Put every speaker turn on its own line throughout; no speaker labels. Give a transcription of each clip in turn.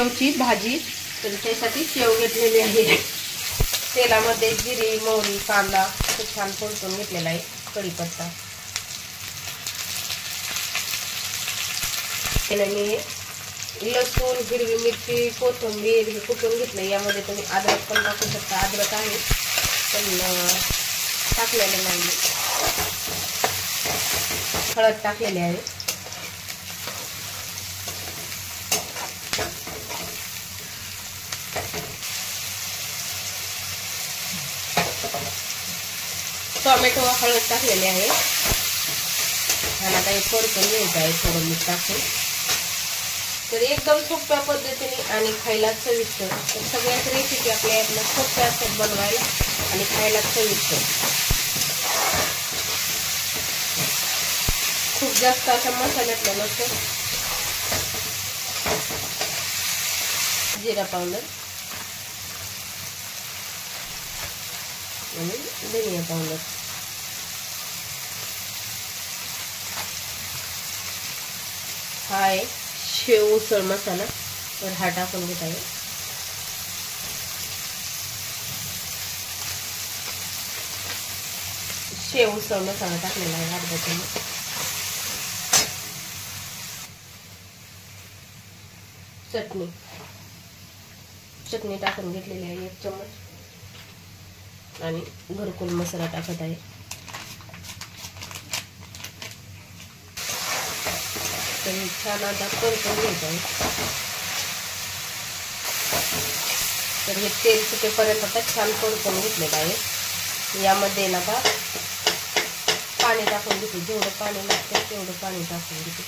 शेवची भाजी, तर त्यासाठी शेव घेतलेली आहे. तेलामध्ये जिरे, मोहरी, कांदा खूप छान परतून घेतलेला आहे. कढीपत्ता त्याने लसूण, हिरवी मिरची, कोथिंबीर हे कुटून घेतलं. यामध्ये तुम्ही अद्रक पण टाकू शकता. अद्रक आहे पण टाकलेले नाही. हळद टाकलेली आहे. टोमॅटो, हळद टाकलेली आहे आणि आता हे परतून घ्यायचं आहे थोडं मीठ टाकून. तर एकदम सोप्या पद्धतीने आणि खायला चविष्ट. तर सगळ्याच रेसिपी आपल्या यातल्या सोप्या असतात बनवायला आणि खायला चविष्ट. खूप जास्त अशा मसाल्यातलं नसतं. जिरा पावडर आणि धनिया पावडर. हा आहे शेव उसळ मसाला, तर हा टाकून घेत आहे. शेव उसळ मसाला टाकलेला आहे अर्धा चमच. चटणी टाकून घेतलेली आहे 1 चमच आणि घरकुल मसाला टाकत आहे. तर छान आता परतून घ्यायचं आहे. तर हे तेल सुटेपर्यंत आता छान परतून घेतलेलं आहे. यामध्ये ना आता पाणी टाकून घेते. जेवढं पाणी लागतं तेवढं पाणी टाकून घेते.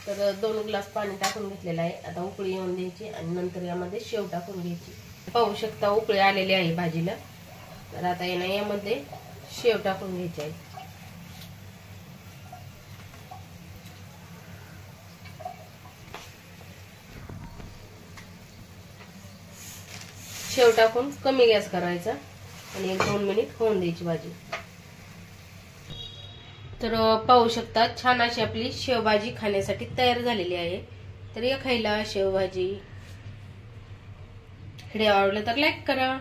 तर 2 ग्लास पाणी टाकून घेतलेलं आहे. आता उकळी येऊन द्यायची आणि नंतर यामध्ये शेव टाकून घ्यायची. पाहू शकता उकळी आलेली आहे भाजीला. तर आता यामध्ये शेव टाकून घ्यायची आहे. शेव टाकून कमी गॅस करायचा आणि 1-2 मिनिट होऊन द्यायची भाजी. तर पाहू शकता छान अशी आपली शेवभाजी खाण्यासाठी तयार झालेली आहे. तर या खायला शेवभाजी. व्हिडिओ आवडला तर लाईक करा.